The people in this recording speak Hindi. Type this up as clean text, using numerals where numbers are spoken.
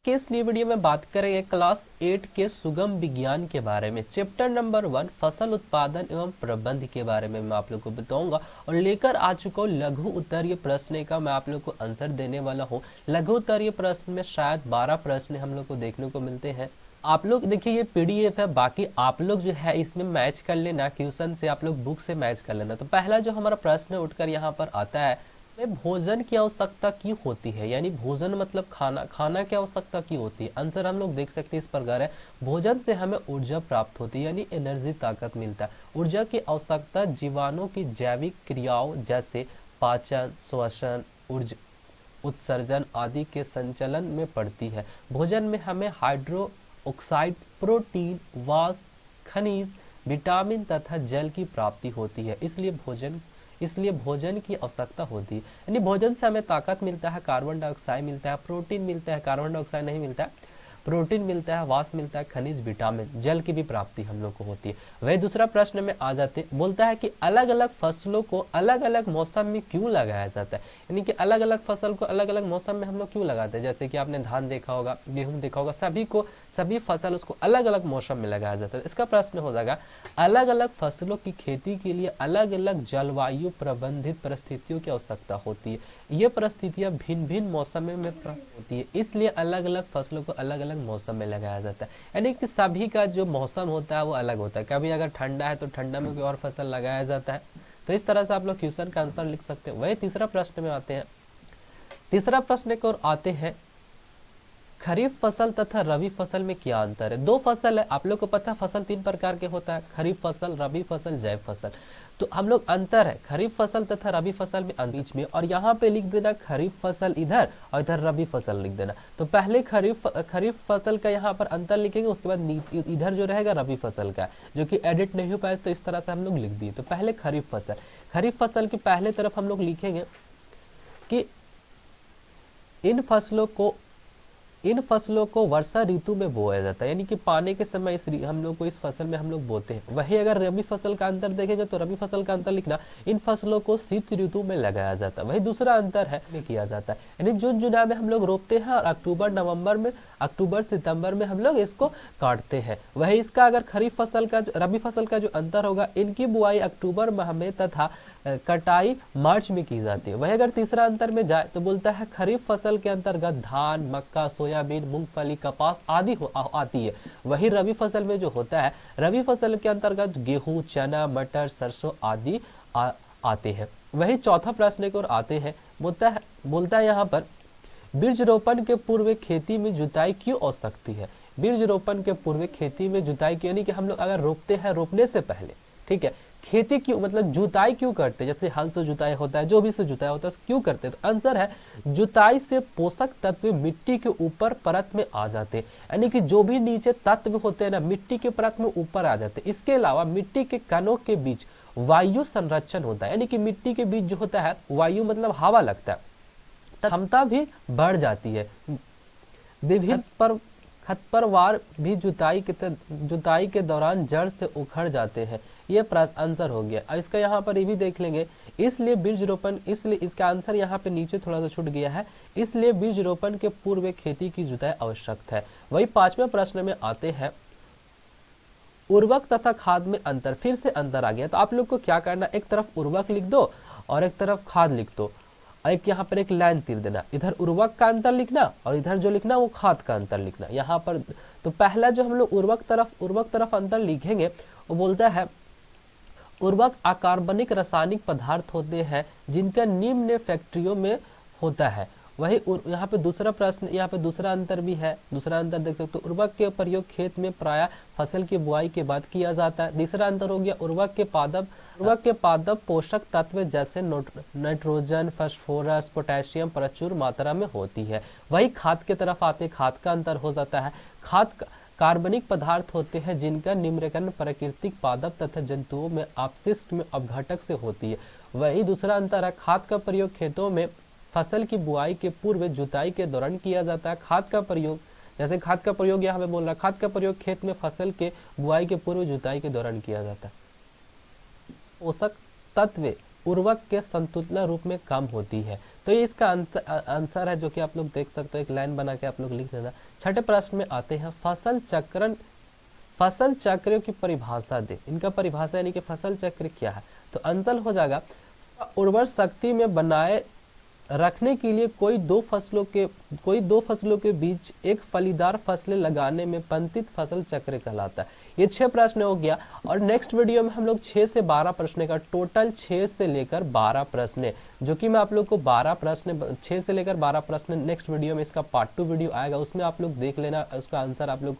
के इस नई वीडियो में बात करेंगे क्लास 8 के सुगम विज्ञान के बारे में। चैप्टर नंबर 1 फसल उत्पादन एवं प्रबंध के बारे में मैं आप लोग को बताऊंगा और लेकर आ चुका हूँ लघु उत्तरीय प्रश्न का मैं आप लोग को आंसर देने वाला हूँ। लघु उत्तरीय प्रश्न में शायद 12 प्रश्न हम लोग को देखने को मिलते हैं। आप लोग देखिए ये पीडीएफ है, बाकी आप लोग जो है इसमें मैच कर लेना, क्वेश्चन से आप लोग बुक से मैच कर लेना। तो पहला जो हमारा प्रश्न उठकर यहाँ पर आता है, में भोजन की आवश्यकता क्यों होती है, यानी भोजन मतलब खाना, खाना की आवश्यकता क्यों होती है। आंसर हम लोग देख सकते हैं इस प्रकार है, भोजन से हमें ऊर्जा प्राप्त होती है यानी एनर्जी, ताकत मिलता है। ऊर्जा की आवश्यकता जीवाणु की जैविक क्रियाओं जैसे पाचन, श्वसन, ऊर्जा उत्सर्जन आदि के संचलन में पड़ती है। भोजन में हमें हाइड्रो ऑक्साइड, प्रोटीन, वास, खनिज, विटामिन तथा जल की प्राप्ति होती है, इसलिए भोजन की आवश्यकता होती है। यानी भोजन से हमें ताकत मिलता है, कार्बन डाइऑक्साइड मिलता है, प्रोटीन मिलता है, कार्बन डाइऑक्साइड नहीं मिलता है, प्रोटीन मिलता है, वास मिलता है, खनिज, विटामिन, जल की भी प्राप्ति हम लोग को होती है। वही दूसरा प्रश्न में आ जाते, बोलता है कि अलग अलग फसलों को अलग अलग मौसम में क्यों लगाया जाता है, यानी कि अलग अलग फसल को अलग अलग मौसम में हम लोग क्यों लगाते हैं। जैसे कि आपने धान देखा होगा, गेहूं देखा होगा, सभी फसल उसको अलग अलग मौसम में लगाया जाता है। इसका प्रश्न हो जाएगा, अलग अलग फसलों की खेती के लिए अलग अलग जलवायु प्रबंधित परिस्थितियों की आवश्यकता होती है। ये परिस्थितियां भिन्न भिन्न मौसम में प्राप्त होती है, इसलिए अलग अलग फसलों को अलग अलग मौसम में लगाया जाता है। यानी कि सभी का जो मौसम होता है वो अलग होता है। कभी अगर ठंडा है तो ठंडा में कोई और फसल लगाया जाता है। तो इस तरह से आप लोग क्वेश्चन का आंसर लिख सकते हैं। वही तीसरा प्रश्न में आते हैं। तीसरा प्रश्न की ओर आते हैं, खरीफ फसल तथा रबी फसल में क्या अंतर है। दो फसल है, आप लोग को पता है फसल 3 प्रकार के होता है, खरीफ फसल, रबी फसल, जैव फसल। तो हम लोग अंतर है खरीफ फसल तथा रबी फसल में बीच में, और यहाँ पे लिख देना खरीफ फसल इधर और इधर रबी फसल लिख देना। तो पहले खरीफ फसल का यहाँ पर अंतर लिखेंगे, उसके बाद इधर जो रहेगा रबी फसल का, जो कि एडिट नहीं हो पाया तो इस तरह से हम लोग लिख दिए। तो पहले खरीफ फसल की पहले तरफ हम लोग लिखेंगे कि इन फसलों को वर्षा ऋतु में बोया जाता है, यानी कि पानी के समय हम लोग को इस फसल में हम लोग बोते हैं। वही अगर रबी फसल का अंतर देखेंगे तो रबी फसल का अंतर लिखना, इन फसलों को शीत ऋतु में लगाया जाता है। वही दूसरा अंतर है में किया जाता है, यानी जून जुलाई में हम लोग रोपते हैं और अक्टूबर सितंबर में हम लोग इसको काटते हैं। वही इसका अगर रबी फसल का जो अंतर होगा, इनकी बुआई अक्टूबर माह में तथा कटाई मार्च में की जाती है। वही अगर तीसरा अंतर में जाए तो बोलता है खरीफ फसल के अंतर्गत धान, मक्का, सोयाबीन, मूंगफली, कपास आदि आती है। वही रबी फसल में जो होता है, रबी फसल के अंतर्गत गेहूं, चना, मटर, सरसों आदि आते हैं। वही चौथा प्रश्न की ओर आते हैं। बोलता है यहाँ पर, बीज रोपण के पूर्व खेती में जुताई क्यों आवश्यकती है। बीज रोपण के पूर्व खेती में जुताई क्यों, यानी कि हम लोग अगर रोपते हैं, रोपने से पहले, ठीक है, खेती क्यों मतलब जुताई क्यों करते हैं। जैसे हल से जुताई होता है, जो भी से जुताई होता है, क्यों करते हैं। तो आंसर है, जुताई से पोषक तत्व मिट्टी के ऊपर परत में आ जाते हैं, यानी कि जो भी नीचे तत्व होते हैं ना, मिट्टी के परत में ऊपर आ जाते हैं। इसके अलावा मिट्टी के कणों के बीच वायु संरक्षण होता है, यानी कि मिट्टी के बीच जो होता है वायु मतलब हवा लगता है, क्षमता भी बढ़ जाती है। विभिन्न खरपतवार भी जुताई के दौरान जड़ से उखड़ जाते हैं। ये आंसर हो गया। इसका यहाँ पर ये भी देख लेंगे, इसलिए बीज रोपण, इसलिए इसका आंसर यहाँ पे नीचे थोड़ा सा छूट गया है, इसलिए बीज रोपण के पूर्व खेती की जुताई आवश्यक है। वही 5वें प्रश्न में आते हैं, उर्वरक तथा खाद में अंतर। फिर से अंतर आ गया, तो आप लोग को क्या करना, एक तरफ उर्वरक लिख दो और एक तरफ खाद लिख दो, एक यहाँ पर एक लाइन तीर देना, इधर उर्वरक का अंतर लिखना और इधर जो लिखना वो खाद का अंतर लिखना यहाँ पर। तो पहला जो हम लोग उर्वरक तरफ अंतर लिखेंगे, वो बोलता है, उर्वरक अकार्बनिक रासायनिक पदार्थ होते हैं जिनका निम्न फैक्ट्रियों में होता है। वही यहाँ पे दूसरा प्रश्न, यहाँ पे दूसरा अंतर भी है। दूसरा अंतर देख सकते हो, उर्वरक के प्रयोग खेत में प्रायः फसल की बुआई के बाद किया जाता है। तीसरा अंतर हो गया, उर्वरक के पादप पोषक तत्व जैसे नाइट्रोजन, फास्फोरस, पोटेशियम प्रचुर मात्रा में होती है। वही खाद के तरफ आते, खाद का अंतर हो जाता है। खाद कार्बनिक पदार्थ होते हैं जिनका निम्नीकरण प्राकृतिक पादप तथा जंतुओं में अपशिष्ट में अपघटक से होती है। वही दूसरा अंतर है, खाद का प्रयोग खेतों में फसल की बुआई के पूर्व जुताई के दौरान किया जाता है। खाद का प्रयोग, जैसे खाद का प्रयोग यहाँ पे बोल रहा है, खाद का प्रयोग खेत में फसल के बुआई के पूर्व जुताई के दौरान किया जाता है। पोषक तत्व उर्वरक के संतुलन रूप में कम होती है। तो ये इसका आंसर है, जो कि आप लोग देख सकते हो, एक लाइन बना के आप लोग लिख देना। छठे प्रश्न में आते हैं, फसल चक्र की परिभाषा दे। इनका परिभाषा यानी कि फसल चक्र क्या है, तो आंसर हो जाएगा उर्वर शक्ति में बनाए रखने के लिए कोई दो फसलों के बीच एक फलीदार फसलें लगाने में पंक्तित फसल चक्र कहलाता है। ये 6 प्रश्न हो गया। और नेक्स्ट वीडियो में हम लोग 6 से 12 प्रश्न का, टोटल 6 से लेकर 12 प्रश्न, जो कि मैं आप लोग को 12 प्रश्न, 6 से लेकर 12 प्रश्न नेक्स्ट वीडियो में, इसका पार्ट 2 वीडियो आएगा, उसमें आप लोग देख लेना, उसका आंसर आप लोग को